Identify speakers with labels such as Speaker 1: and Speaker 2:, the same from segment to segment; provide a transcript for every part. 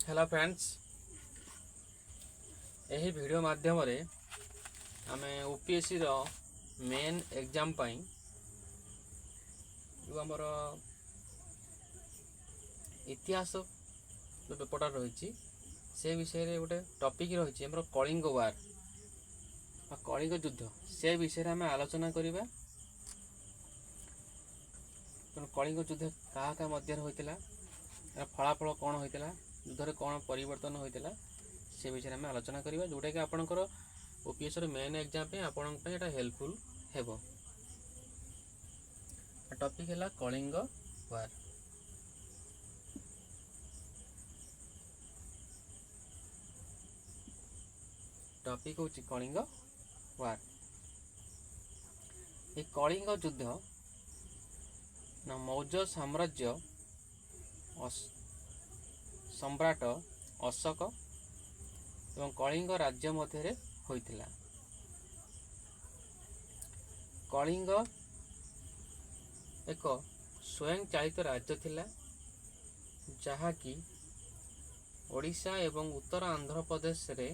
Speaker 1: Hello friends, यही video माध्यम आम ओपीएससी रो मेन एग्जाम पाई जो आमर इतिहास जो पेपरटा रही से विषय गोटे टॉपिक रही आम कलिंग वार कलिंग युद्ध से विषय आम आलोचना करवा। कलिंग युद्ध क्या मध्य होता फलाफल कौन होता युद्ध कौन परिवर्तन होता से विषय में आलोचना करवा जोटा कि आपंकर ओपीएस मेन एग्जाम पे आपण हेल्पफुल हेबो। टॉपिक है कलिंग वार। टॉपिक हूँ कलिंग वार। ये कलिंग युद्ध ना मौर्य साम्राज्य सम्राट अशोक एवं कलिंग राज्य मध्य होइतिला। कलिंग एक स्वयं चालित राज्य थिला जहाँकि ओडिशा एवं उत्तर आंध्र प्रदेश रे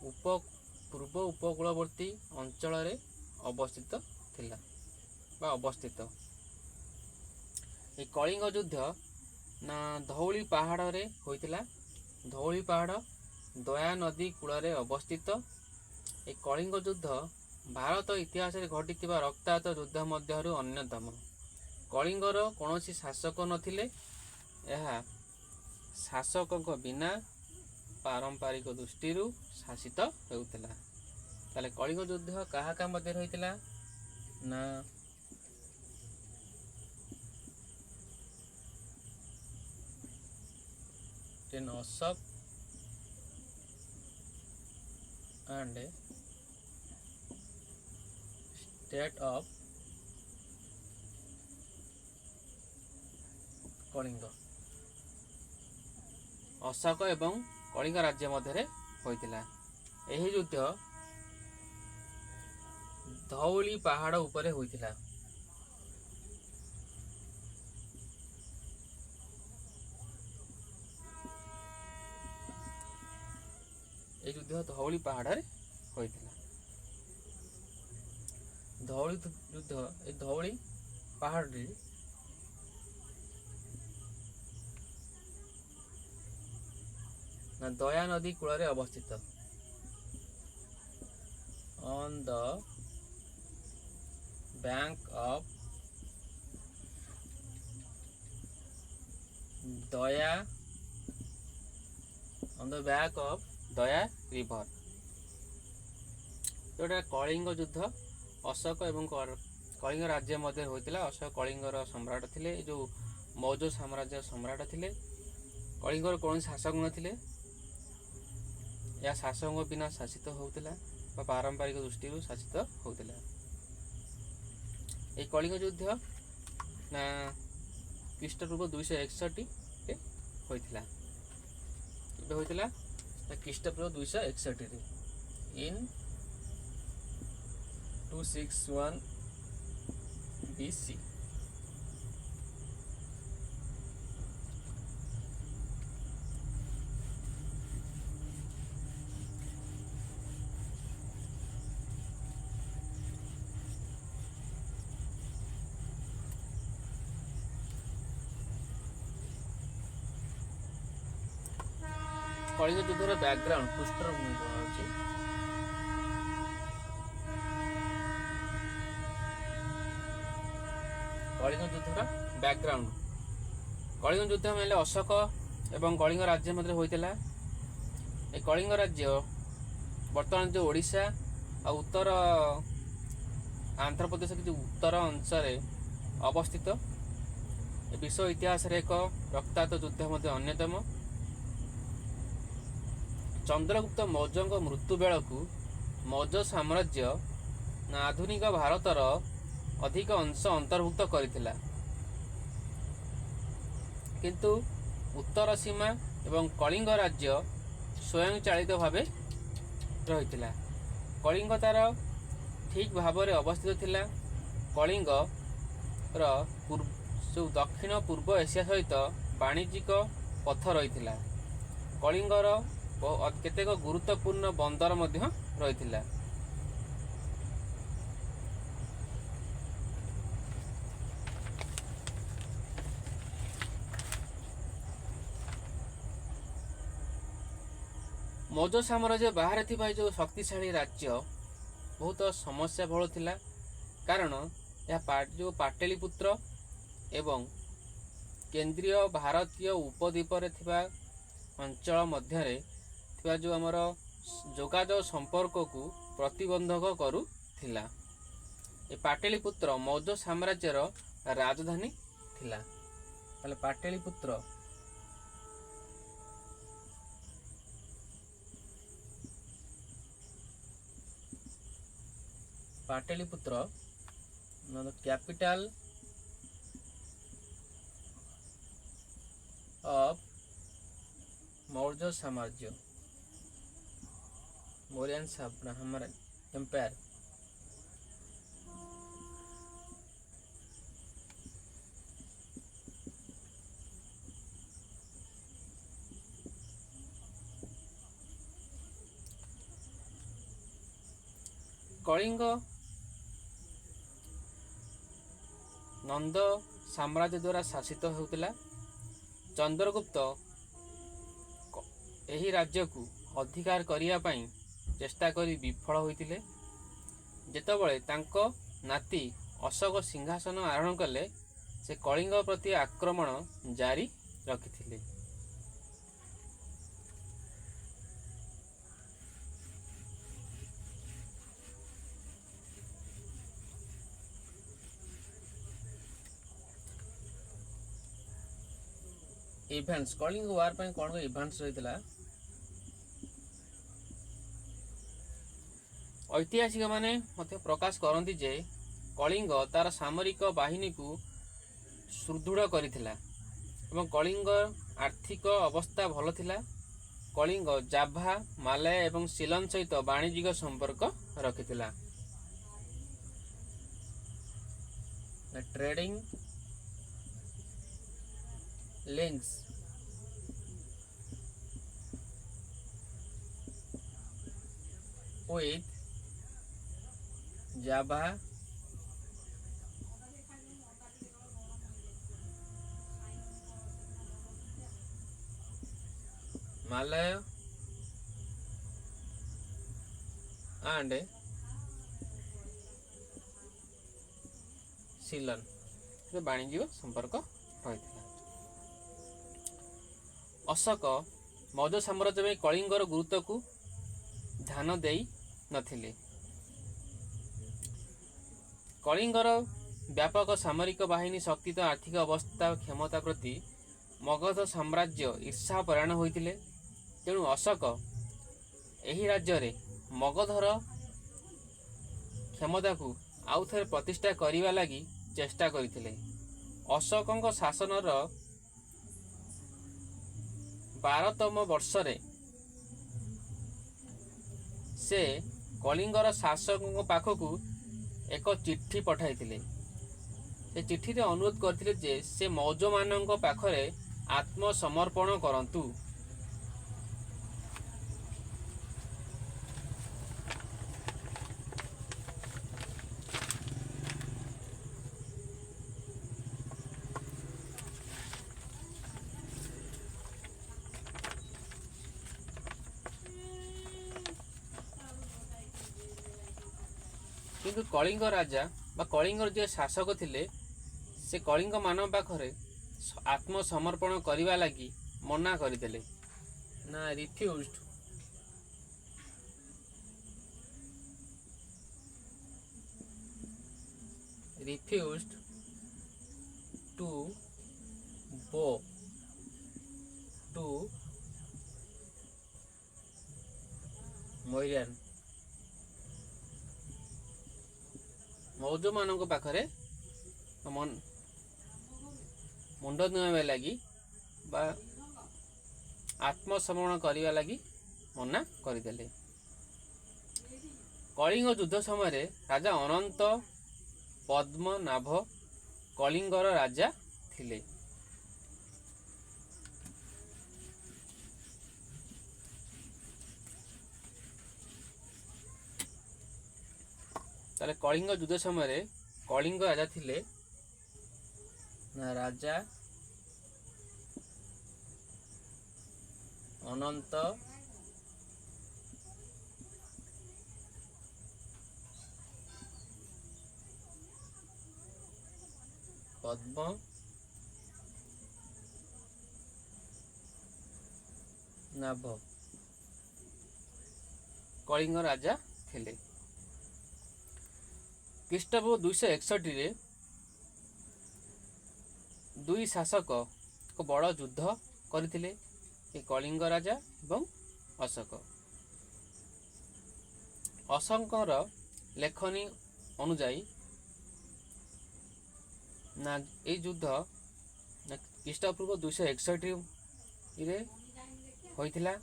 Speaker 1: पूर्व उपकूलवर्ती अंचल रे अवस्थित थिला बा अवस्थित। ये कलिंग युद्ध ना धौली पहाड़ रे होइतिला। धौली पहाड़ दया नदी कूल रे अवस्थित। ये कलिंग युद्ध भारत इतिहास रे घटिथिबा रक्ताक्त युद्ध मध्यरु अन्यतम। कलिंगर कौनसी शासक नथिले, यह शासक बिना पारंपरिक दृष्टि शासित हेउतिला। ताले कलिंग युद्ध काहा मध्य होइतिला ना Ashoka and state of Kalinga. Ashoka एवं कलिंग राज्य मध्य होइतिला। एही युद्ध धौली पहाड़ उपरे होइतिला। ये युद्ध धौली पहाड़ रे होइतिला। धौली युद्ध ए धौली पहाड़ रे ना दया नदी कूल रे अवस्थित। On the bank of Daya on the bank of Daya river. जोटा कलिंग युद्ध अशोक एवं कलिंग राज्य मध्य होइतिला। अशोक कलिंगर सम्राट थिले, जो मौर्य साम्राज्य सम्राट थिले। कलिंगर कौन शासक नथिले, या शासक बिना शासित होउतिला बा पारंपरिक दृष्टि शासित होउतिला। ये कलिंग युद्ध ना ख्रीष्टपूर्व 261 होइतिला। केबे होइतिला ख्रीष्टपूर्व 261 रे इन 261 BC। कलिंग युद्धर बैकग्राउंड पृष्ठभूमि रही। कलिंग युद्धर बैकग्राउंड कलिंग युद्ध में अशोक एवं कलिंग राज्य मध्य होइतिला। ए कलिंग राज्य वर्तमान जो ओडिशा और उत्तर आंध्र प्रदेश के जो उत्तर अंचल अवस्थित। विश्व इतिहास रे एक रक्ताक्त युद्ध मध्य अन्यतम। चंद्रगुप्त मौर्य मृत्यु बेलू मौर्य साम्राज्य आधुनिक भारतर अधिक अंश अंतर्भुक्त करथिला, किंतु उत्तर सीमा एवं कलिंग राज्य स्वयं चालित भावे रहिथिला। कलिंग तार ठीक भाव में अवस्थित थिला। कलिंग जो दक्षिण पूर्व एशिया सहित ବାଣିଜ୍ୟିକ ପଥ ରହିଥିଲା। କଳିଙ୍ଗର କେତେକ ଗୁରୁତ୍ୱପୂର୍ଣ୍ଣ ବନ୍ଦର ମଧ୍ୟ ରହିଥିଲା। ମୌଜ ସାମ୍ରାଜ୍ୟ ବାହାରେ ଥିବା ଯେଉଁ ଶକ୍ତିଶାଳୀ ରାଜ୍ୟ ବହୁତ ସମସ୍ୟା ବହୁଳ ଥିଲା, କାରଣ ଏହା ଯେଉଁ ପାଟଳିପୁତ୍ର ଏବଂ କେନ୍ଦ୍ରୀୟ ଭାରତୀୟ ଉପଦ୍ୱୀପରେ ଥିବା ଅଞ୍ଚଳ ମଧ୍ୟରେ ଥିବା ଯେଉଁ ଆମର ଯୋଗାଯୋଗ ସମ୍ପର୍କକୁ ପ୍ରତିବନ୍ଧକ କରୁଥିଲା। ଏ ପାଟଳିପୁତ୍ର ମୌଜ ସାମ୍ରାଜ୍ୟର ରାଜଧାନୀ ଥିଲା। ତାହେଲେ ପାଟଳିପୁତ୍ର କ୍ୟାପିଟାଲ of मौर्य साम्राज्य, मौर्यन एम्पायर। कलिंग नंद साम्राज्य द्वारा शासित होता। चंद्रगुप्त यही राज्य को अधिकार करिया पई चेष्टा करी विफल होइतिले। जेतबळे तांको नाती अशोक सिंहासन आरोहण कले, से कलिंग प्रति आक्रमण जारी रखिथिले। इवेंट्स कलिंग वार पे कौन इवेंट्स रही ऐतिहासिक माने मते प्रकाश करती जे कलिंग तार सामरिक बाहिनी को सुदृढ़ करथिला एवं कलिंग आर्थिक अवस्था भल थिला। कलिंग जाभा, मालय एवं सीलन सहित वाणिज्यिक संपर्क रखिथिला। Trading links with Java, Malay and Ceylon वाणिज्यिक संपर्क रही। अशोक मौर्य साम्राज्य में कलिंगर गुरुत्व को ध्यान देई नथिले। कलिंगर व्यापक सामरिक बाहिनी, शक्ति तो आर्थिक अवस्था क्षमता प्रति मगध साम्राज्य ईर्षापरायण होइतिले। तेणु अशोक एही राज्य रे मगधर क्षमता को आउ थे प्रतिष्ठा करिवा लागि चेष्टा करथिले। अशोकଙ୍କ शासनर 12तम वर्षरे से कलिंगर शासकों पाखकू एक चिट्ठी पठाइथिले। से चिट्ठी रे अनुरोध करथिले जे से मौज मानक पाखरे आत्मसमर्पण करंतु। किंतु कलिंग राजा बा कलिंगर जे शासक थिले, से कलिंग मान पाखरे आत्मसमर्पण करिवा लागि मना करदेले ना रिफ्यूज्ड टू बो टू मौर्यन। मौज मान पाखरे मुंड नुआवा लगी बा आत्मसमर्पण करने लगी मना करदेले। कलिंग युद्ध समय राजा अनंत पद्मनाभ कलिंगर राजा थिले। ତାହେଲେ କଳିଙ୍ଗ ଯୁଦ୍ଧ ସମୟରେ କଳିଙ୍ଗ ରାଜା ଥିଲେ ନା ରାଜା ଅନନ୍ତ ପଦ୍ମନାଭ କଳିଙ୍ଗ ରାଜା ଥିଲେ। ଖ୍ରୀଷ୍ଟପୂର୍ବ 261ରେ ଦୁଇ ଶାସକ ଏକ ବଡ଼ ଯୁଦ୍ଧ କରିଥିଲେ, ଏ କଳିଙ୍ଗ ରାଜା ଏବଂ ଅଶୋକ। ଅଶୋକଙ୍କର ଲେଖନୀ ଅନୁଯାୟୀ ନା এই ଯୁଦ୍ଧ ଖ୍ରୀଷ୍ଟପୂର୍ବ 261ରେ ହୋଇଥିଲା।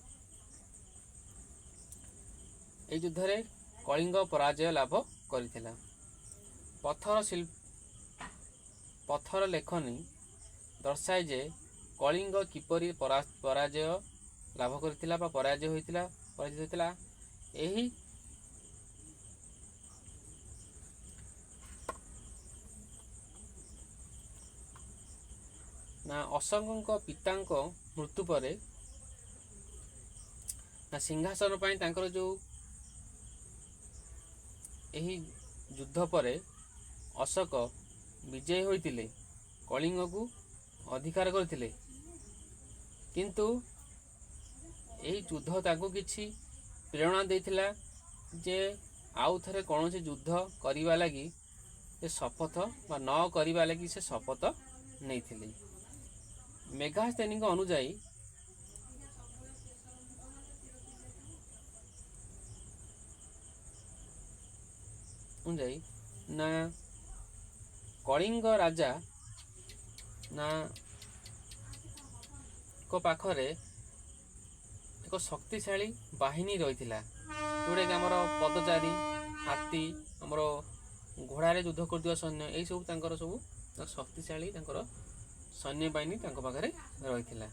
Speaker 1: এই ଯୁଦ୍ଧରେ କଳିଙ୍ଗ ପରାଜୟ ଲାଭ କରିଥିଲା। ପଥର ଲେଖନୀ ଦର୍ଶାଏ ଯେ କଳିଙ୍ଗ କିପରି ପରାଜୟ ଲାଭ କରିଥିଲା ବା ପରାଜିତ ହୋଇଥିଲା। ଏହି ନା ଅଶୋକଙ୍କ ପିତାଙ୍କ ମୃତ୍ୟୁ ପରେ ନା ସିଂହାସନ ପାଇଁ ତାଙ୍କର ଯେଉଁ ଏହି ଯୁଦ୍ଧ ପରେ ଅଶୋକ ବିଜୟୀ ହୋଇଥିଲେ, କଳିଙ୍ଗକୁ ଅଧିକାର କରିଥିଲେ, କିନ୍ତୁ ଏହି ଯୁଦ୍ଧ ତାଙ୍କୁ କିଛି ପ୍ରେରଣା ଦେଇଥିଲା ଯେ ଆଉ ଥରେ କୌଣସି ଯୁଦ୍ଧ କରିବା ଲାଗି ସେ ଶପଥ ବା ନ କରିବା ଲାଗି ସେ ଶପଥ ନେଇଥିଲେ। ମେଗାସ୍ଥେନୀଙ୍କ ଅନୁଯାୟୀ ନା କଳିଙ୍ଗ ରାଜା ନା ଙ୍କ ପାଖରେ ଏକ ଶକ୍ତିଶାଳୀ ବାହିନୀ ରହିଥିଲା, ଯେଉଁଟାକି ଆମର ପଦଚାରୀ, ହାତୀ, ଆମର ଘୋଡ଼ାରେ ଯୁଦ୍ଧ କରୁଥିବା ସୈନ୍ୟ, ଏଇସବୁ ତାଙ୍କର ସବୁ ଶକ୍ତିଶାଳୀ ତାଙ୍କର ସୈନ୍ୟ ବାହିନୀ ତାଙ୍କ ପାଖରେ ରହିଥିଲା।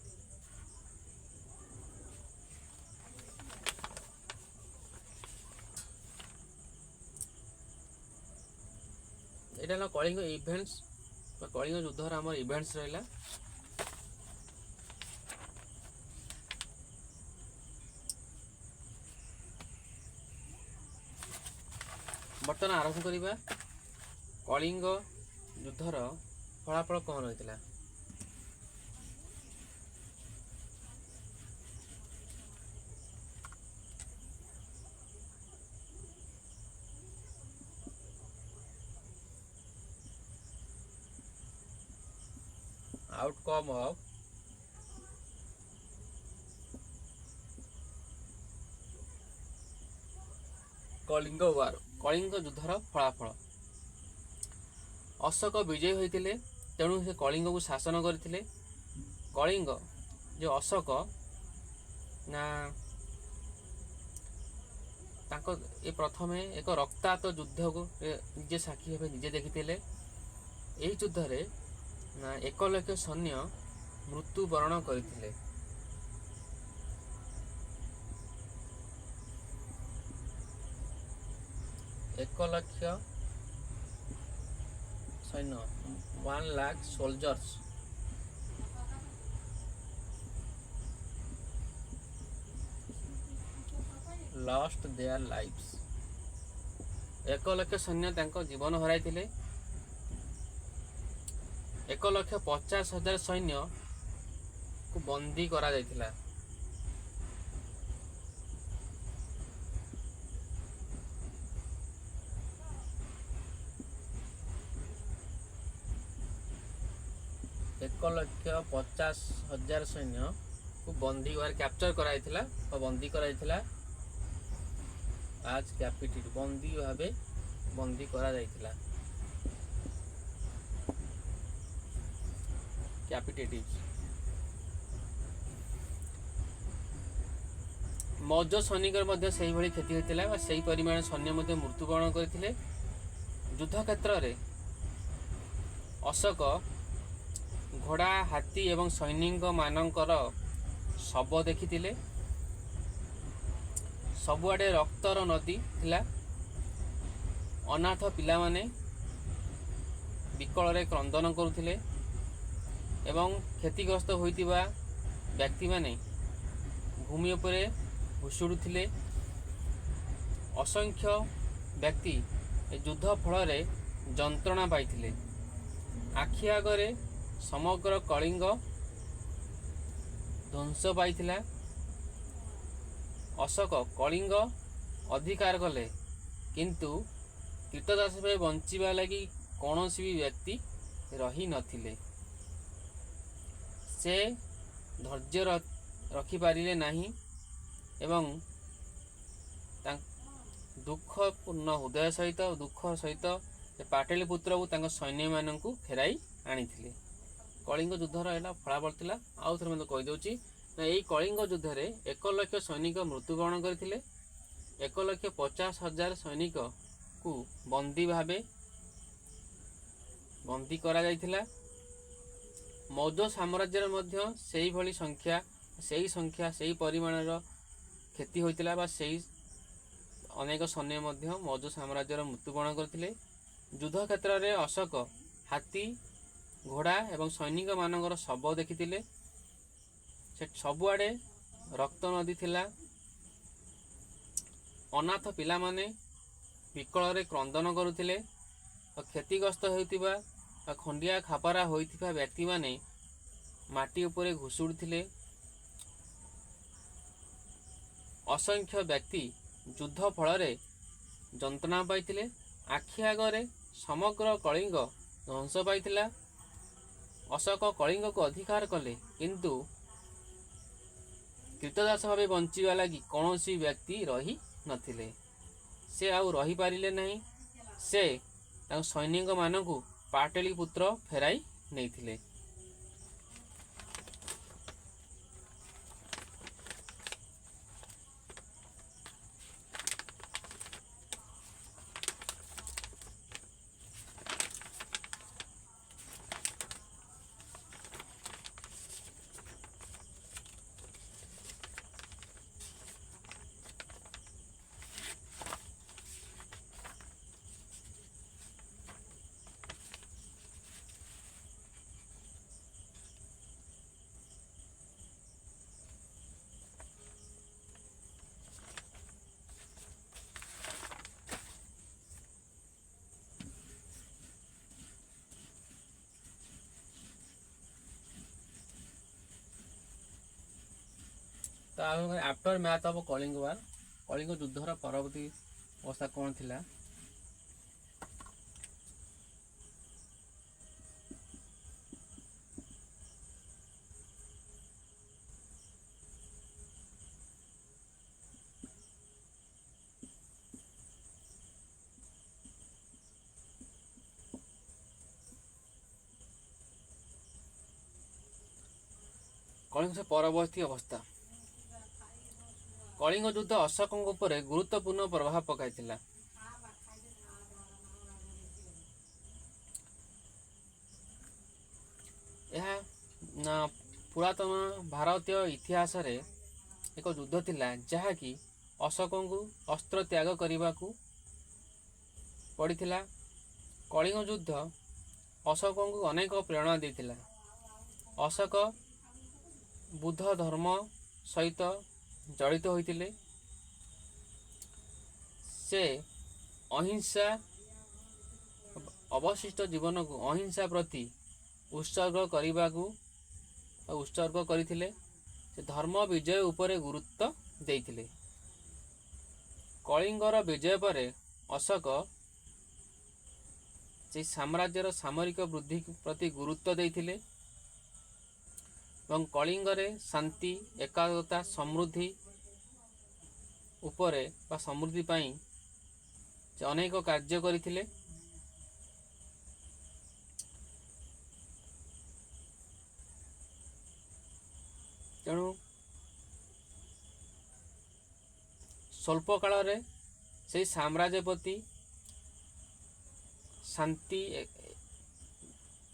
Speaker 1: ଏଇଟା ହେଲା କଳିଙ୍ଗ ଇଭେଣ୍ଟସ୍ ବା କଳିଙ୍ଗ ଯୁଦ୍ଧର ଆମର ଇଭେଣ୍ଟସ୍ ରହିଲା। ବର୍ତ୍ତମାନ ଆରମ୍ଭ କରିବା କଳିଙ୍ଗ ଯୁଦ୍ଧର ଫଳାଫଳ କ'ଣ ରହିଥିଲା। outcome of Kalinga war, Kalinga ଯୁଦ୍ଧର ଫଳାଫଳ। ଅଶୋକ ବିଜୟୀ ହୋଇଥିଲେ, ତେଣୁ ସେ କଳିଙ୍ଗକୁ ଶାସନ କରିଥିଲେ। କଳିଙ୍ଗ ଯେଉଁ ଅଶୋକ ନା ତାଙ୍କ ଏ ପ୍ରଥମେ ଏକ ରକ୍ତାକ୍ତ ଯୁଦ୍ଧକୁ ନିଜେ ସାକ୍ଷୀ ଭାବେ ନିଜେ ଦେଖିଥିଲେ। ଏହି ଯୁଦ୍ଧରେ ନା 1 ଲକ୍ଷ ସୈନ୍ୟ ମୃତ୍ୟୁବରଣ କରିଥିଲେ। ଏକ ଲକ୍ଷ ସୈନ୍ୟ 1 lakh soldiers lost their lives। 1 ଲକ୍ଷ ସୈନ୍ୟ ତାଙ୍କ ଜୀବନ ହରାଇଥିଲେ। 1,50,000 ସୈନ୍ୟକୁ ବନ୍ଦୀ କରାଯାଇଥିଲା। ଏକ ଲକ୍ଷ 50,000 ସୈନ୍ୟକୁ ବନ୍ଦୀ କ୍ୟାପଚର କରାଯାଇଥିଲା ବା ବନ୍ଦୀ କରାଯାଇଥିଲା। ଆଜ୍ କ୍ୟାପିଟିଭ ବନ୍ଦୀ ଭାବେ ବନ୍ଦୀ କରାଯାଇଥିଲା। କ୍ୟାପିଟେଟିଭ ମୌଜ ସୈନିକର ମଧ୍ୟ ସେହିଭଳି କ୍ଷତି ହୋଇଥିଲା ବା ସେହି ପରିମାଣ ସୈନ୍ୟ ମଧ୍ୟ ମୃତ୍ୟୁବରଣ କରିଥିଲେ। ଯୁଦ୍ଧ କ୍ଷେତ୍ରରେ ଅଶୋକ ଘୋଡ଼ା, ହାତୀ ଏବଂ ସୈନିକମାନଙ୍କର ଶବ ଦେଖିଥିଲେ। ସବୁଆଡ଼େ ରକ୍ତର ନଦୀ ଥିଲା। ଅନାଥ ପିଲାମାନେ ବିକଳରେ କ୍ରନ୍ଦନ କରୁଥିଲେ ଏବଂ କ୍ଷତିଗ୍ରସ୍ତ ହୋଇଥିବା ବ୍ୟକ୍ତିମାନେ ଭୂମି ଉପରେ ଭୁଷୁଡ଼ୁଥିଲେ। ଅସଂଖ୍ୟ ବ୍ୟକ୍ତି ଏ ଯୁଦ୍ଧ ଫଳରେ ଯନ୍ତ୍ରଣା ପାଇଥିଲେ। ଆଖି ଆଗରେ ସମଗ୍ର କଳିଙ୍ଗ ଧ୍ୱଂସ ପାଇଥିଲା। ଅଶୋକ କଳିଙ୍ଗ ଅଧିକାର କଲେ, କିନ୍ତୁ କୀର୍ତ୍ତଦାସ ଭାବେ ବଞ୍ଚିବା ଲାଗି କୌଣସି ବି ବ୍ୟକ୍ତି ରହିନଥିଲେ। ସେ ଧୈର୍ଯ୍ୟ ରଖିପାରିଲେ ନାହିଁ ଏବଂ ଦୁଃଖପୂର୍ଣ୍ଣ ହୃଦୟ ସହିତ ଦୁଃଖ ସହିତ ପାଟଳିପୁତ୍ରକୁ ତାଙ୍କ ସୈନ୍ୟମାନଙ୍କୁ ଫେରାଇ ଆଣିଥିଲେ। କଳିଙ୍ଗ ଯୁଦ୍ଧର ହେଲା ଫଳାଫଳ ଥିଲା। ଆଉ ଥରେ ମଧ୍ୟ କହିଦେଉଛି, ଏହି କଳିଙ୍ଗ ଯୁଦ୍ଧରେ 1,00,000 ସୈନିକ ମୃତ୍ୟୁବରଣ କରିଥିଲେ। 1,50,000 ସୈନିକକୁ ବନ୍ଦୀ କରାଯାଇଥିଲା। ମୌଜ ସାମ୍ରାଜ୍ୟରେ ମଧ୍ୟ ସେହିଭଳି ସେହି ପରିମାଣର କ୍ଷତି ହୋଇଥିଲା ବା ସେହି ଅନେକ ସୈନ୍ୟ ମଧ୍ୟ ମୌଜ ସାମ୍ରାଜ୍ୟର ମୃତ୍ୟୁବରଣ କରିଥିଲେ। ଯୁଦ୍ଧ କ୍ଷେତ୍ରରେ ଅଶୋକ ହାତୀ, ଘୋଡ଼ା ଏବଂ ସୈନିକମାନଙ୍କର ଶବ ଦେଖିଥିଲେ। ସେ ସବୁଆଡ଼େ ରକ୍ତ ନଦୀ ଥିଲା। ଅନାଥ ପିଲାମାନେ ବିକଳରେ କ୍ରନ୍ଦନ କରୁଥିଲେ। କ୍ଷତିଗ୍ରସ୍ତ ହେଉଥିବା ବା ଖଣ୍ଡିଆ ଖାବରା ହୋଇଥିବା ବ୍ୟକ୍ତିମାନେ ମାଟି ଉପରେ ଘୁଷୁଡ଼ୁଥିଲେ। ଅସଂଖ୍ୟ ବ୍ୟକ୍ତି ଯୁଦ୍ଧ ଫଳରେ ଯନ୍ତ୍ରଣା ପାଇଥିଲେ। ଆଖି ଆଗରେ ସମଗ୍ର କଳିଙ୍ଗ ଧ୍ୱଂସ ପାଇଥିଲା। ଅଶୋକ କଳିଙ୍ଗକୁ ଅଧିକାର କଲେ, କିନ୍ତୁ କୀର୍ତ୍ତଦାସ ଭାବେ ବଞ୍ଚିବା ଲାଗି କୌଣସି ବ୍ୟକ୍ତି ରହିନଥିଲେ। ସେ ଆଉ ରହିପାରିଲେ ନାହିଁ। ସେ ତାଙ୍କ ସୈନିକମାନଙ୍କୁ ପାଟଳିପୁତ୍ର ଫେରାଇ ନେଇଥିଲେ। Aftermath of Kalinga war, Kalinga ଯୁଦ୍ଧର ପରବର୍ତ୍ତୀ ଅବସ୍ଥା କ'ଣ ଥିଲା? କଳିଙ୍ଗ ପରବର୍ତ୍ତୀ ଅବସ୍ଥା। କଳିଙ୍ଗ ଯୁଦ୍ଧ ଅଶୋକଙ୍କ ଉପରେ ଗୁରୁତ୍ୱପୂର୍ଣ୍ଣ ପ୍ରଭାବ ପକାଇଥିଲା। ଏହା ପୁରାତନ ଭାରତୀୟ ଇତିହାସରେ ଏକ ଯୁଦ୍ଧ ଥିଲା, ଯାହାକି ଅଶୋକଙ୍କୁ ଅସ୍ତ୍ର ତ୍ୟାଗ କରିବାକୁ ପଡ଼ିଥିଲା। କଳିଙ୍ଗ ଯୁଦ୍ଧ ଅଶୋକଙ୍କୁ ଅନେକ ପ୍ରେରଣା ଦେଇଥିଲା। ଅଶୋକ ବୁଦ୍ଧ ଧର୍ମ ସହିତ ଜଡ଼ିତ ହୋଇଥିଲେ। ସେ ଅବଶିଷ୍ଟ ଜୀବନକୁ ଅହିଂସା ପ୍ରତି ଉତ୍ସର୍ଗ କରିଥିଲେ। ସେ ଧର୍ମ ବିଜୟ ଉପରେ ଗୁରୁତ୍ୱ ଦେଇଥିଲେ। କଳିଙ୍ଗର ବିଜୟ ପରେ ଅଶୋକ ସେହି ସାମ୍ରାଜ୍ୟର ସାମରିକ ବୃଦ୍ଧି ପ୍ରତି ଗୁରୁତ୍ୱ ଦେଇଥିଲେ ଏବଂ କଳିଙ୍ଗରେ ଶାନ୍ତି, ଏକାଗ୍ରତା, ସମୃଦ୍ଧି ପାଇଁ ସେ ଅନେକ କାର୍ଯ୍ୟ କରିଥିଲେ। ତେଣୁ ସ୍ୱଳ୍ପ କାଳରେ ସେହି ସାମ୍ରାଜ୍ୟ ପ୍ରତି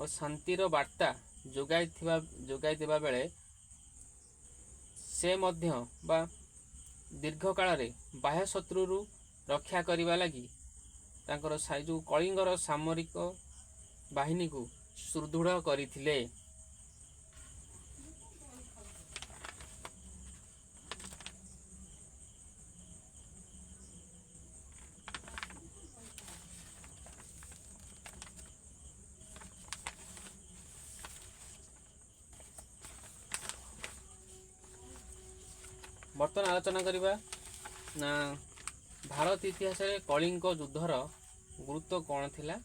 Speaker 1: ଶାନ୍ତିର ବାର୍ତ୍ତା ଯୋଗାଇ ଦେବା ବେଳେ ସେ ମଧ୍ୟ ଦୀର୍ଘ କାଳରେ ବାହ୍ୟ ଶତ୍ରୁରୁ ରକ୍ଷା କରିବା ଲାଗି ତାଙ୍କର ଯେଉଁ କଳିଙ୍ଗର ସାମରିକ ବାହିନୀକୁ ସୁଦୃଢ଼ କରିଥିଲେ। ବର୍ତ୍ତମାନ ଆଲୋଚନା କରିବା ନା ଭାରତ ଇତିହାସରେ କଳିଙ୍ଗ ଯୁଦ୍ଧର ଗୁରୁତ୍ୱ କ'ଣ ଥିଲା।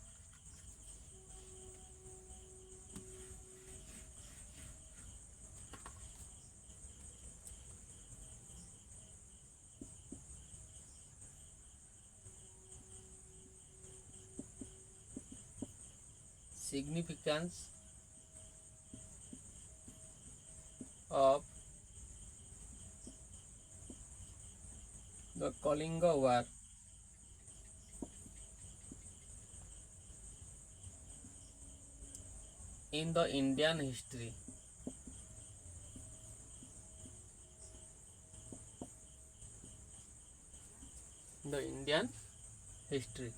Speaker 1: Significance of the Kalinga War in the Indian history। The Indian history।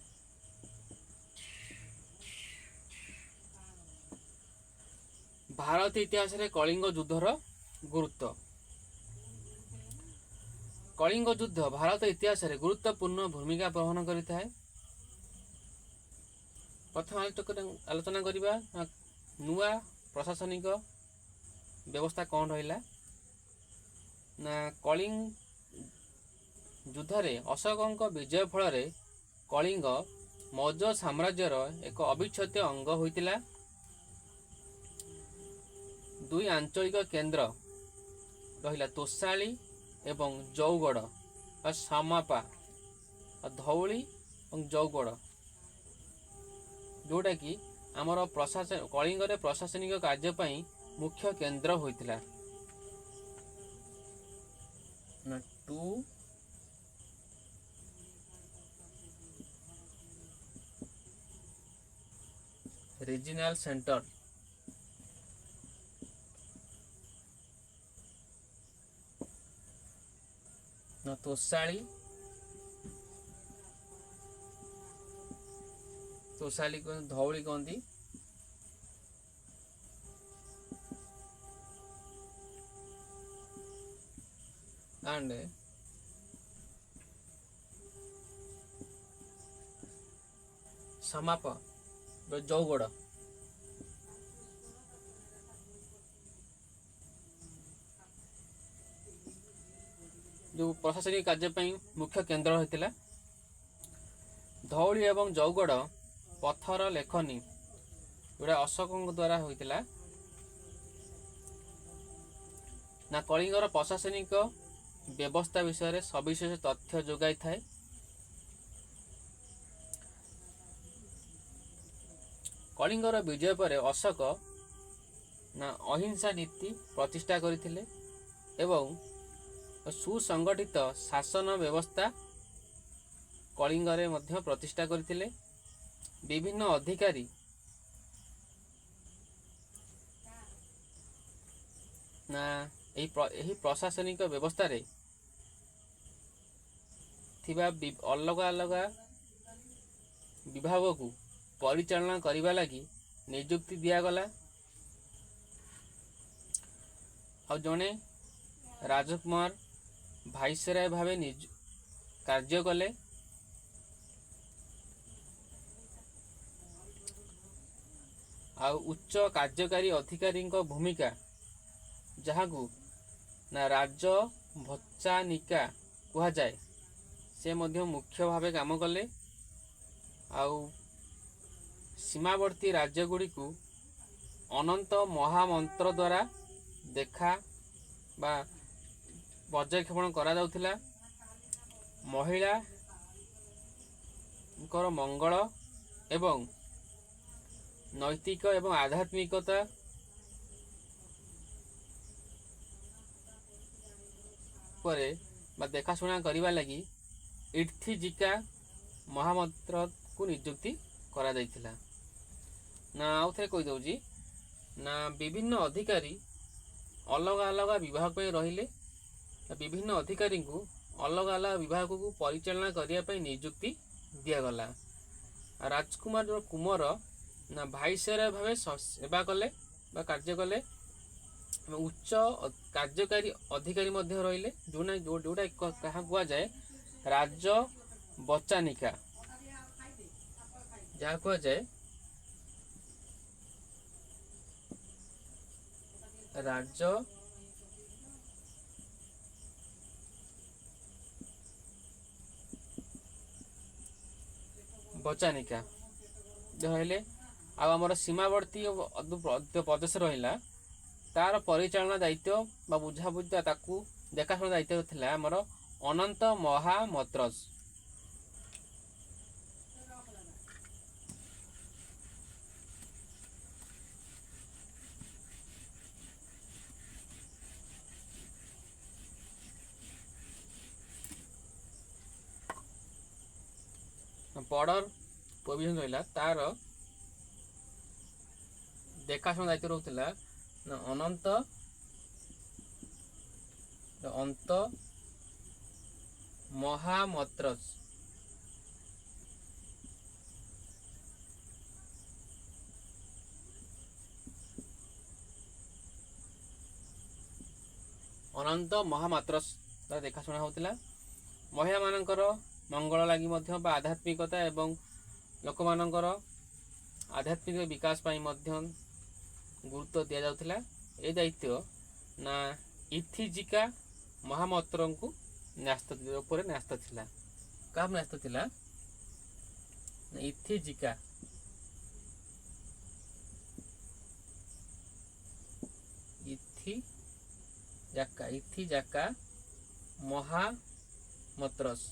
Speaker 1: Bharat ଇତିହାସରେ କଳିଙ୍ଗ ଯୁଦ୍ଧର ଗୁରୁତ୍ୱ। କଳିଙ୍ଗ ଯୁଦ୍ଧ ଭାରତ ଇତିହାସରେ ଗୁରୁତ୍ୱପୂର୍ଣ୍ଣ ଭୂମିକା ଗ୍ରହଣ କରିଥାଏ। ପ୍ରଥମେ ଆଲୋଚନା କରିବା ନୂଆ ପ୍ରଶାସନିକ ବ୍ୟବସ୍ଥା କ'ଣ ରହିଲା ନା କଳିଙ୍ଗ ଯୁଦ୍ଧରେ ଅଶୋକଙ୍କ ବିଜୟ ଫଳରେ କଳିଙ୍ଗ ମୌର୍ଯ୍ୟ ସାମ୍ରାଜ୍ୟର ଏକ ଅବିଚ୍ଛେଦ୍ୟ ଅଙ୍ଗ ହୋଇଥିଲା। ଦୁଇ ଆଞ୍ଚଳିକ କେନ୍ଦ୍ର ରହିଲା ତୋଷାଳୀ ଏବଂ ଜଉଗଡ଼ ବା ସମାପା, ଧଉଳି ଏବଂ ଜଉଗଡ଼, ଯେଉଁଟାକି ଆମର କଳିଙ୍ଗରେ ପ୍ରଶାସନିକ କାର୍ଯ୍ୟ ପାଇଁ ମୁଖ୍ୟ କେନ୍ଦ୍ର ହୋଇଥିଲା। Two regional centre Tosali Dhauli କହନ୍ତି, and ସମାପ ଜଉଗଡ଼। ଯେଉଁ ପ୍ରଶାସନିକ କାର୍ଯ୍ୟ ପାଇଁ ମୁଖ୍ୟ କେନ୍ଦ୍ର ହୋଇଥିଲା। ଧଉଳି ଏବଂ ଜଉଗଡ଼ ପଥର ଲେଖନୀ ଯେଉଁଟା ଅଶୋକଙ୍କ ଦ୍ୱାରା ହୋଇଥିଲା ନା କଳିଙ୍ଗର ପ୍ରଶାସନିକ ବ୍ୟବସ୍ଥା ବିଷୟରେ ସବିଶେଷ ତଥ୍ୟ ଯୋଗାଇଥାଏ। କଳିଙ୍ଗର ବିଜୟ ପରେ ଅଶୋକ ନା ଅହିଂସା ନୀତି ପ୍ରତିଷ୍ଠା କରିଥିଲେ ଏବଂ ସୁସଂଗଠିତ ଶାସନ ବ୍ୟବସ୍ଥା କଳିଙ୍ଗରେ ମଧ୍ୟ ପ୍ରତିଷ୍ଠା କରିଥିଲେ। ବିଭିନ୍ନ ଅଧିକାରୀ ନା ଏହି ପ୍ରଶାସନିକ ବ୍ୟବସ୍ଥାରେ ଥିବା ଅଲଗା ଅଲଗା ବିଭାଗକୁ ପରିଚାଳନା କରିବା ଲାଗି ନିଯୁକ୍ତି ଦିଆଗଲା। ଆଉ ଜଣେ ରାଜକୁମାର ଭାଇସରାୟ ଭାବେ କାର୍ଯ୍ୟ କଲେ। ଆଉ ଉଚ୍ଚ କାର୍ଯ୍ୟକାରୀ ଅଧିକାରୀଙ୍କ ଭୂମିକା ଯାହାକୁ ନା ରାଜଭଚାନିକା କୁହାଯାଏ, ସେ ମଧ୍ୟ ମୁଖ୍ୟ ଭାବେ କାମ କଲେ। ଆଉ ସୀମାବର୍ତ୍ତୀ ରାଜ୍ୟଗୁଡ଼ିକୁ ଅନନ୍ତ ମହାମନ୍ତ୍ର ଦ୍ୱାରା ଦେଖା ବା ପର୍ଯ୍ୟବେକ୍ଷଣ କରାଯାଉଥିଲା। ମହିଳାଙ୍କର ମଙ୍ଗଳ ଏବଂ ନୈତିକ ଏବଂ ଆଧ୍ୟାତ୍ମିକତା ଉପରେ ବା ଦେଖାଶୁଣା କରିବା ଲାଗି ଇର୍ଥିଜିକା ମହାମନ୍ତ୍ରକୁ ନିଯୁକ୍ତି କରାଯାଇଥିଲା। ନା ଆଉ ଥରେ କହିଦେଉଛି ନା ବିଭିନ୍ନ ଅଧିକାରୀ ଅଲଗା ଅଲଗା ବିଭାଗ ପାଇଁ ରହିଲେ। ବିଭିନ୍ନ ଅଧିକାରୀଙ୍କୁ ଅଲଗା ଅଲଗା ବିଭାଗକୁ ପରିଚାଳନା କରିବା ପାଇଁ ନିଯୁକ୍ତି ଦିଆଗଲା। ରାଜକୁମାର କୁମର ନା ଭାଇସରୟ ଭାବେ ସେବା କଲେ ବା କାର୍ଯ୍ୟ କଲେ। ଉଚ୍ଚ କାର୍ଯ୍ୟକାରୀ ଅଧିକାରୀ ମଧ୍ୟ ରହିଲେ, ଯୋଉଟା କାହା କୁହାଯାଏ ରାଜ ବଚାନିକା, ଯାହା କୁହାଯାଏ ରାଜ ବଚାନିକା ରହିଲେ। ଆଉ ଆମର ସୀମାବର୍ତ୍ତୀ ପ୍ରଦେଶ ରହିଲା, ତାର ପରିଚାଳନା ଦାୟିତ୍ୱ ବା ବୁଝାବୁଝି ତାକୁ ଦେଖାଶୁଣା ଦାୟିତ୍ୱ ଥିଲା ଆମର ଅନନ୍ତ ମହାମତ୍ରଜ। ବର୍ଡର ପ୍ରୋଭିଜନ ରହିଲା, ତାର ଦେଖାଶୁଣା ଦାୟିତ୍ୱ ରହୁଥିଲା ନା ଅନ୍ତ ମହାମତ୍ରଜ। ଅନନ୍ତ ମହାମାତ୍ରସ ତାର ଦେଖାଶୁଣା ହେଉଥିଲା। ମହିଳାମାନଙ୍କର ମଙ୍ଗଳ ଲାଗି ମଧ୍ୟ ବା ଆଧ୍ୟାତ୍ମିକତା ଏବଂ ଲୋକମାନଙ୍କର ଆଧ୍ୟାତ୍ମିକ ବିକାଶ ପାଇଁ ମଧ୍ୟ ଗୁରୁତ୍ୱ ଦିଆଯାଉଥିଲା। ଏ ଦାୟିତ୍ୱ ନା ଇଥିଜିକା ମହାମତ୍ରଙ୍କୁ ଉପରେ ନ୍ୟସ୍ତ ଥିଲା। କାହା ନ୍ୟସ୍ତ ଥିଲା? ଇଥିଜିକା ଇଥିଜାକା ମହାମତ୍ରସ।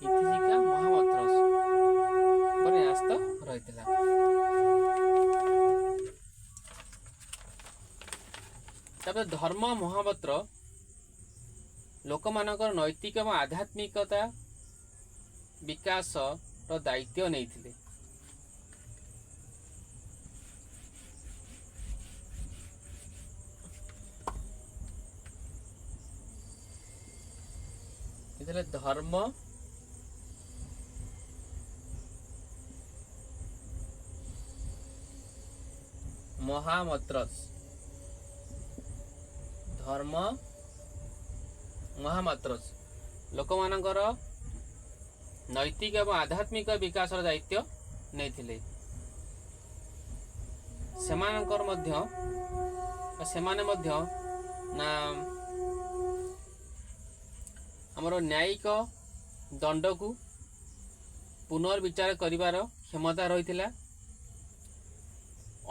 Speaker 1: ଇଥିଜିକା ମହାମତ୍ରସ ଉପରେ ନ୍ୟସ୍ତ ରହିଥିଲା। ତାପରେ ଧର୍ମ ମହାପାତ୍ର ଲୋକମାନଙ୍କର ନୈତିକ ଏବଂ ଆଧ୍ୟାତ୍ମିକତା ବିକାଶର ଦାୟିତ୍ୱ ନେଇଥିଲେ। ଏଥିରେ ଧର୍ମ ମହାମତ୍ରସ ଲୋକମାନଙ୍କର ନୈତିକ ଏବଂ ଆଧ୍ୟାତ୍ମିକ ବିକାଶର ଦାୟିତ୍ୱ ନେଇଥିଲେ। ସେମାନେ ମଧ୍ୟ ନା ଆମର ନ୍ୟାୟିକ ଦଣ୍ଡକୁ ପୁନର୍ବିଚାର କରିବାର କ୍ଷମତା ରହିଥିଲା।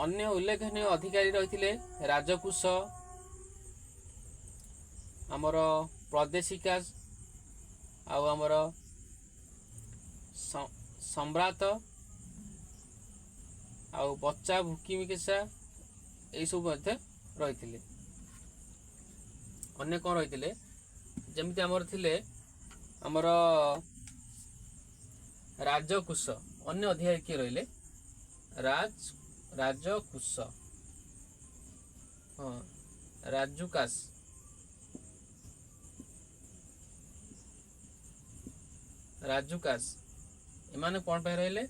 Speaker 1: ଅନ୍ୟ ଉଲ୍ଲେଖନୀୟ ଅଧିକାରୀ ରହିଥିଲେ ରାଜକୁଶ, ଆମର ପ୍ରଦେଶିକା, ଆଉ ଆମର ସମ୍ରାଟ, ଆଉ ବଚ୍ଚା ଭୁକିମିକେଶା, ଏଇସବୁ ମଧ୍ୟ ରହିଥିଲେ। ଅନ୍ୟ କ'ଣ ରହିଥିଲେ? ଯେମିତି ଆମର ଥିଲେ ଆମର ରାଜକୁଶ। ଅନ୍ୟ ଅଧିକାରୀ କିଏ ରହିଲେ? ରାଜକୁଶ, ରାଜୁକାସ, ଏମାନେ କ'ଣ ପାଇଁ ରହିଲେ?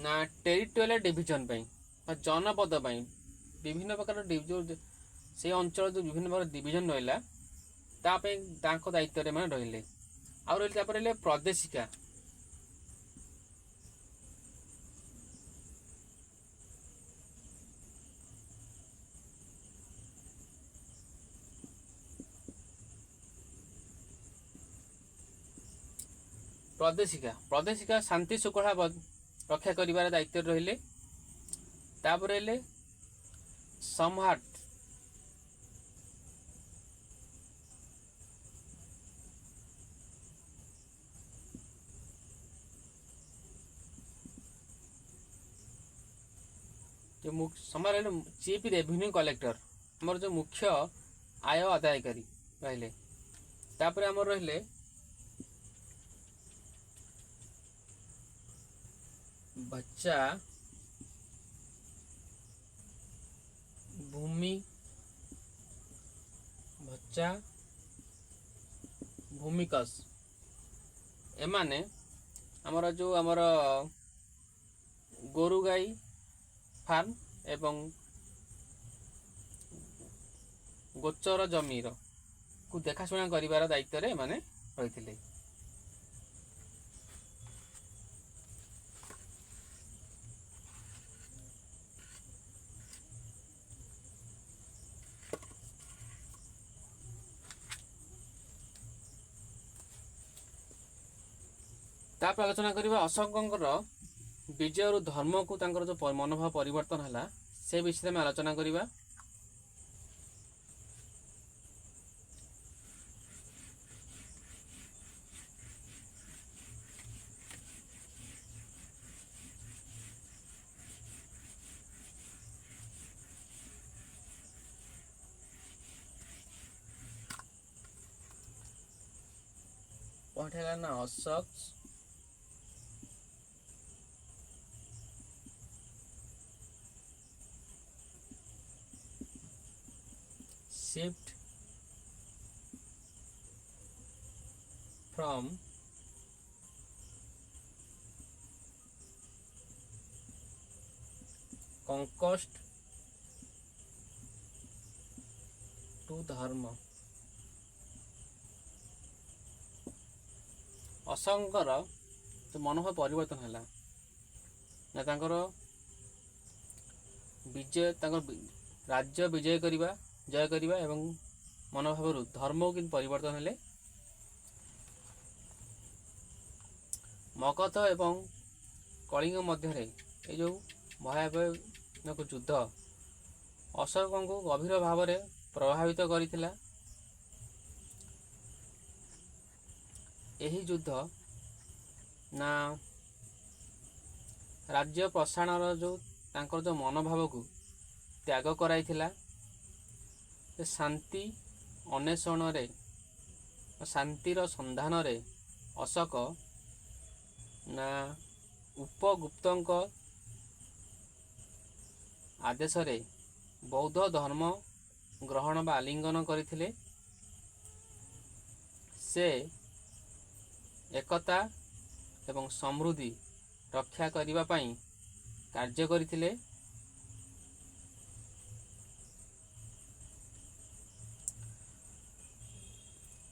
Speaker 1: ନା ଟେରିଟୋରିଆଲ ଡିଭିଜନ ପାଇଁ ବା ଜନପଦ ପାଇଁ। ବିଭିନ୍ନ ପ୍ରକାର ସେଇ ଅଞ୍ଚଳ ଯେଉଁ ବିଭିନ୍ନ ପ୍ରକାର ଡିଭିଜନ ରହିଲା ତା ପାଇଁ ତାଙ୍କ ଦାୟିତ୍ୱରେ ଏମାନେ ରହିଲେ। ଆଉ ରହିଲେ ତାପରେ ରହିଲେ ପ୍ରଦେଶିକା। ପ୍ରଦେଶିକା ଶାନ୍ତି ଶୃଙ୍ଖଳା ରକ୍ଷା କରିବାର ଦାୟିତ୍ୱରେ ରହିଲେ। ତାପରେ ରହିଲେ ସମ୍ରାଟ। ସମ୍ରାଟ ଚିଫ୍ ରେଭିନ୍ୟୁ କଲେକ୍ଟର, ଆମର ଯେଉଁ ମୁଖ୍ୟ ଆୟ ଆଦାୟକାରୀ ରହିଲେ। ତାପରେ ଆମର ରହିଲେ ବଚ୍ଚା ଭୂମିକସ୍ ଏମାନେ ଆମର ଗୋରୁ ଗାଈ ଫାର୍ମ ଏବଂ ଗୋଚର ଜମିର କୁ ଦେଖାଶୁଣା କରିବାର ଦାୟିତ୍ୱରେ ଏମାନେ ରହିଥିଲେ। ତାପରେ ଆଲୋଚନା କରିବା ଅଶୋକଙ୍କର ବିଜୟରୁ ଧର୍ମକୁ ତାଙ୍କର ଯେଉଁ ମନୋଭାବ ପରିବର୍ତ୍ତନ ହେଲା ସେ ବିଷୟରେ ଆମେ ଆଲୋଚନା କରିବା। ପଏଣ୍ଟ ହେଲା ନା Ashok shift from conquest to ଧର୍ମ। ଅଶୋକଙ୍କର ମନୋଭାବ ପରିବର୍ତ୍ତନ ହେଲା ନା ତାଙ୍କର ରାଜ୍ୟ ଜୟ କରିବା ଏବଂ ମନୋଭାବରୁ ଧର୍ମକୁ କିନ୍ତୁ ପରିବର୍ତ୍ତନ ହେଲେ। ମଗଧ ଏବଂ କଳିଙ୍ଗ ମଧ୍ୟରେ ଏ ଯେଉଁ ଭୟାବହ ଯୁଦ୍ଧ ଅଶୋକଙ୍କୁ ଗଭୀର ଭାବରେ ପ୍ରଭାବିତ କରିଥିଲା। ଏହି ଯୁଦ୍ଧ ନା ରାଜ୍ୟ ପ୍ରସାରଣର ତାଙ୍କର ମନୋଭାବକୁ ତ୍ୟାଗ କରାଇଥିଲା। ଶାନ୍ତି ଅନ୍ୱେଷଣରେ ଶାନ୍ତିର ସନ୍ଧାନରେ ଅଶୋକ ନା ଉପଗୁପ୍ତଙ୍କ ଆଦେଶରେ ବୌଦ୍ଧ ଧର୍ମ ଗ୍ରହଣ ବା ଆଲିଙ୍ଗନ କରିଥିଲେ। ସେ ଏକତା ଏବଂ ସମୃଦ୍ଧି ରକ୍ଷା କରିବା ପାଇଁ କାର୍ଯ୍ୟ କରିଥିଲେ।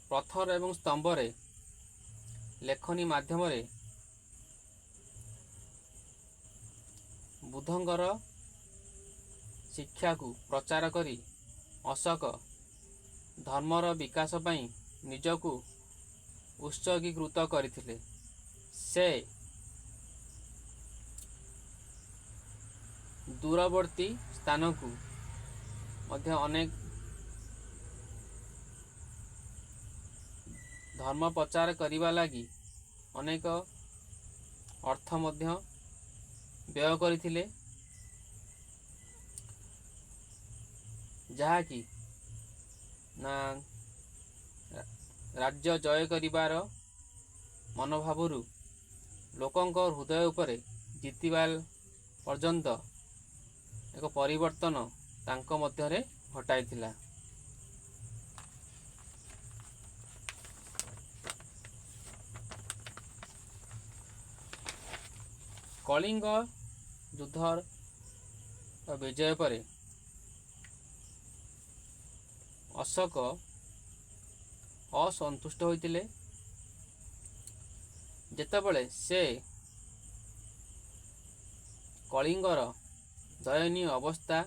Speaker 1: ପଥର ଏବଂ ସ୍ତମ୍ଭରେ ଲେଖନୀ ମାଧ୍ୟମରେ ବୁଦ୍ଧଙ୍କର ଶିକ୍ଷାକୁ ପ୍ରଚାର କରି ଅଶୋକ ଧର୍ମର ବିକାଶ ପାଇଁ ନିଜକୁ ଉତ୍ସର୍ଗୀକୃତ କରିଥିଲେ। ସେ ଦୂରବର୍ତ୍ତୀ ସ୍ଥାନକୁ ମଧ୍ୟ ଅନେକ ଧର୍ମ ପ୍ରଚାର କରିବା ଲାଗି ଅନେକ ଅର୍ଥ ମଧ୍ୟ ବ୍ୟୟ କରିଥିଲେ, ଯାହାକି ନା ରାଜ୍ୟ ଜୟ କରିବାର ମନୋଭାବରୁ ଲୋକଙ୍କ ହୃଦୟ ଉପରେ ଜିତିବା ପର୍ଯ୍ୟନ୍ତ ଏକ ପରିବର୍ତ୍ତନ ତାଙ୍କ ମଧ୍ୟରେ ଘଟାଇଥିଲା। କଳିଙ୍ଗ ଯୁଦ୍ଧର ବିଜୟ ପରେ ଅଶୋକ ଅସନ୍ତୁଷ୍ଟ ହୋଇଥିଲେ। ଯେତେବେଳେ ସେ କଳିଙ୍ଗର ଦୟନୀୟ ଅବସ୍ଥା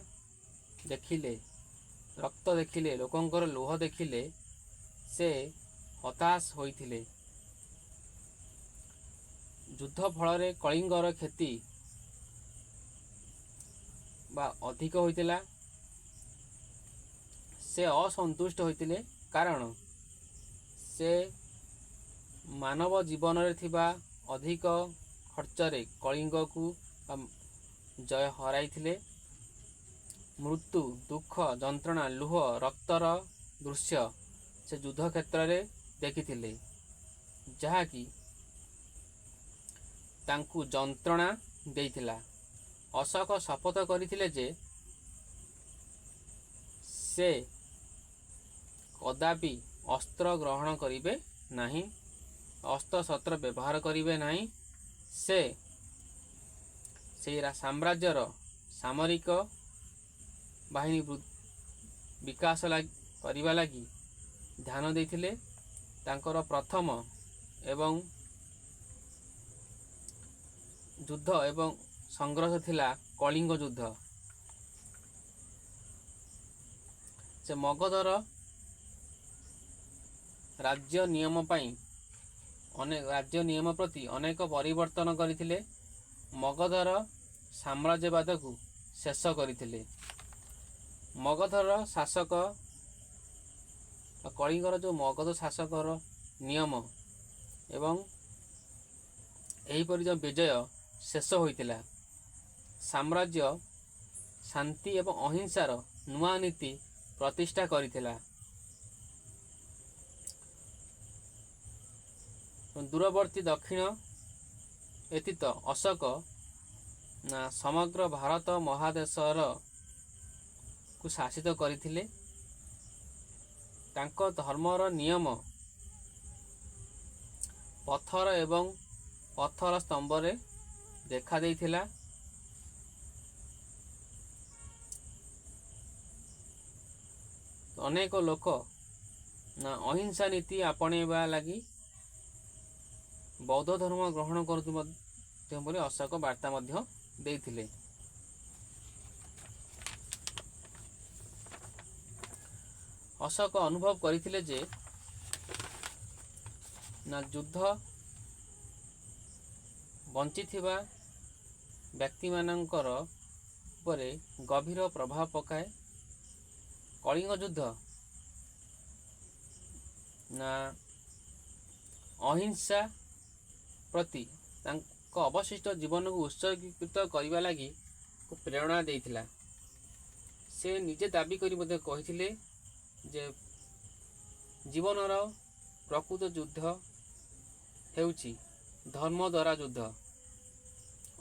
Speaker 1: ଦେଖିଲେ, ରକ୍ତ ଦେଖିଲେ, ଲୋକଙ୍କର ଲୁହ ଦେଖିଲେ, ସେ ହତାଶ ହୋଇଥିଲେ। ଯୁଦ୍ଧ ଫଳରେ କଳିଙ୍ଗର କ୍ଷତି ବା ଅଧିକ ହୋଇଥିଲା। ସେ ଅସନ୍ତୁଷ୍ଟ ହୋଇଥିଲେ କାରଣ ସେ ମାନବ ଜୀବନରେ ଥିବା ଅଧିକ ଖର୍ଚ୍ଚରେ କଳିଙ୍ଗକୁ ଜୟ ହରାଇଥିଲେ। ମୃତ୍ୟୁ, ଦୁଃଖ, ଯନ୍ତ୍ରଣା, ଲୁହ, ରକ୍ତର ଦୃଶ୍ୟ ସେ ଯୁଦ୍ଧ କ୍ଷେତ୍ରରେ ଦେଖିଥିଲେ, ଯାହାକି ତାଙ୍କୁ ଯନ୍ତ୍ରଣା ଦେଇଥିଲା। ଅଶୋକ ଶପଥ କରିଥିଲେ ଯେ ସେ କଦାପି ଅସ୍ତ୍ର ଗ୍ରହଣ କରିବେ ନାହିଁ, ଅସ୍ତ୍ରଶସ୍ତ୍ର ବ୍ୟବହାର କରିବେ ନାହିଁ। ସେ ସେହି ସାମ୍ରାଜ୍ୟର ସାମରିକ ବାହିନୀ ବିକାଶ କରିବା ଲାଗି ଧ୍ୟାନ ଦେଇଥିଲେ। ତାଙ୍କର ପ୍ରଥମ ଏବଂ ଯୁଦ୍ଧ ଏବଂ ସଂଘର୍ଷ ଥିଲା କଳିଙ୍ଗ ଯୁଦ୍ଧ। ସେ ମଗଧର ରାଜ୍ୟ ନିୟମ ପ୍ରତି ଅନେକ ପରିବର୍ତ୍ତନ କରିଥିଲେ। ମଗଧର ସାମ୍ରାଜ୍ୟବାଦକୁ ଶେଷ କରିଥିଲେ। ମଗଧର ଶାସକ କଳିଙ୍ଗର ଯେଉଁ ମଗଧ ଶାସକର ନିୟମ ଏବଂ ଏହିପରି ଯେଉଁ ବିଜୟ ଶେଷ ହୋଇଥିଲା, ସାମ୍ରାଜ୍ୟ ଶାନ୍ତି ଏବଂ ଅହିଂସାର ନୂଆ ନୀତି ପ୍ରତିଷ୍ଠା କରିଥିଲା। ଦୂରବର୍ତ୍ତୀ ଦକ୍ଷିଣ ବ୍ୟତୀତ ଅଶୋକ ସମଗ୍ର ଭାରତ ମହାଦେଶକୁ ଶାସିତ କରିଥିଲେ। ତାଙ୍କ ଧର୍ମର ନିୟମ ପଥର ଏବଂ ପଥର ସ୍ତମ୍ଭରେ ଦେଖା ଦେଇଥିଲା। ଅନେକ ଲୋକ ଅହିଂସା ନୀତି ଆପଣେଇବା ଲାଗି ବୌଦ୍ଧ ଧର୍ମ ଗ୍ରହଣ କରୁଥିବା ବୋଲି ଅଶୋକ ବାର୍ତ୍ତା ମଧ୍ୟ ଦେଇଥିଲେ। ଅଶୋକ ଅନୁଭବ କରିଥିଲେ ଯେ ଯୁଦ୍ଧ ବଞ୍ଚିଥିବା ବ୍ୟକ୍ତିମାନଙ୍କର ଉପରେ ଗଭୀର ପ୍ରଭାବ ପକାଏ। କଳିଙ୍ଗ ଯୁଦ୍ଧ ଅହିଂସା ପ୍ରତି ତାଙ୍କ ଅବଶିଷ୍ଟ ଜୀବନକୁ ଉତ୍ସର୍ଗୀକୃତ କରିବା ଲାଗି ପ୍ରେରଣା ଦେଇଥିଲା। ସେ ନିଜେ ଦାବି କରି ମଧ୍ୟ କହିଥିଲେ ଯେ ଜୀବନର ପ୍ରକୃତ ଯୁଦ୍ଧ ହେଉଛି ଧର୍ମ ଦ୍ୱାରା ଯୁଦ୍ଧ,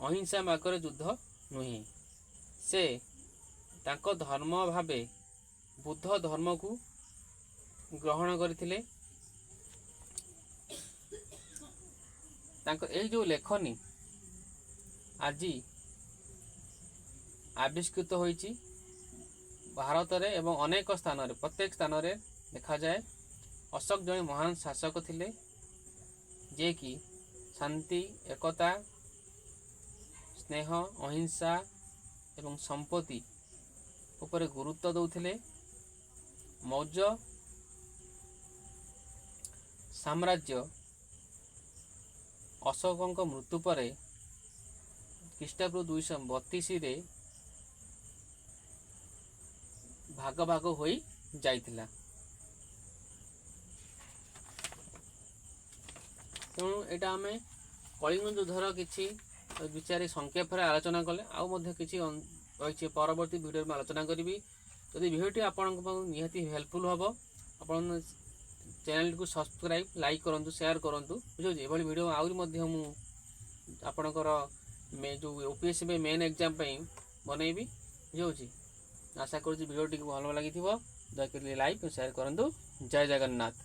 Speaker 1: ଅହିଂସା ମାର୍ଗରେ ଯୁଦ୍ଧ ନୁହେଁ। ସେ ତାଙ୍କ ଧର୍ମ ଭାବେ ବୁଦ୍ଧ ଧର୍ମକୁ ଗ୍ରହଣ କରିଥିଲେ। ତାଙ୍କ ଏହି ଯେଉଁ ଲେଖନୀ ଆଜି ଆବିଷ୍କୃତ ହୋଇଛି ଭାରତରେ ଏବଂ ଅନେକ ସ୍ଥାନରେ, ପ୍ରତ୍ୟେକ ସ୍ଥାନରେ ଦେଖାଯାଏ। ଅଶୋକ ଜଣେ ମହାନ ଶାସକ ଥିଲେ, ଯିଏକି ଶାନ୍ତି, ଏକତା, ସ୍ନେହ, ଅହିଂସା ଏବଂ ସମ୍ପତ୍ତି ଉପରେ ଗୁରୁତ୍ୱ ଦେଉଥିଲେ। ମୌର୍ଯ୍ୟ ସାମ୍ରାଜ୍ୟ ଅଶୋକଙ୍କ ମୃତ୍ୟୁ ପରେ ଖ୍ରୀଷ୍ଟାପୂର୍ବ 232ରେ ଭାଗ ଭାଗ ହୋଇ ଯାଇଥିଲା। ତେଣୁ ଏଇଟା ଆମେ କଳିଙ୍ଗ ଯୁଦ୍ଧର କିଛି ବିଚାରି ସଂକ୍ଷେପରେ ଆଲୋଚନା କଲେ। ଆଉ ମଧ୍ୟ କିଛି ରହିଛି, ପରବର୍ତ୍ତୀ ଭିଡ଼ିଓରେ ମୁଁ ଆଲୋଚନା କରିବି। ଯଦି ଭିଡ଼ିଓଟି ଆପଣଙ୍କ ପାଖକୁ ନିହାତି ହେଲ୍ପଫୁଲ୍ ହେବ, ଆପଣ ଚ୍ୟାନେଲକୁ ସବସ୍କ୍ରାଇବ୍, ଲାଇକ୍ କରନ୍ତୁ, ସେୟାର କରନ୍ତୁ, ବୁଝାଉଛି। ଏଭଳି ଭିଡ଼ିଓ ଆହୁରି ମଧ୍ୟ ମୁଁ ଆପଣଙ୍କର ଯେଉଁ OPSC ମେନ୍ ଏକ୍ଜାମ୍ ପାଇଁ ବନେଇବି, ବୁଝାଉଛି। ଆଶା କରୁଛି ଭିଡ଼ିଓଟିକୁ ଭଲ ଲାଗିଥିବ। ଦୟାକରି ଲାଇକ୍ ଓ ସେୟାର କରନ୍ତୁ। ଜୟ ଜଗନ୍ନାଥ।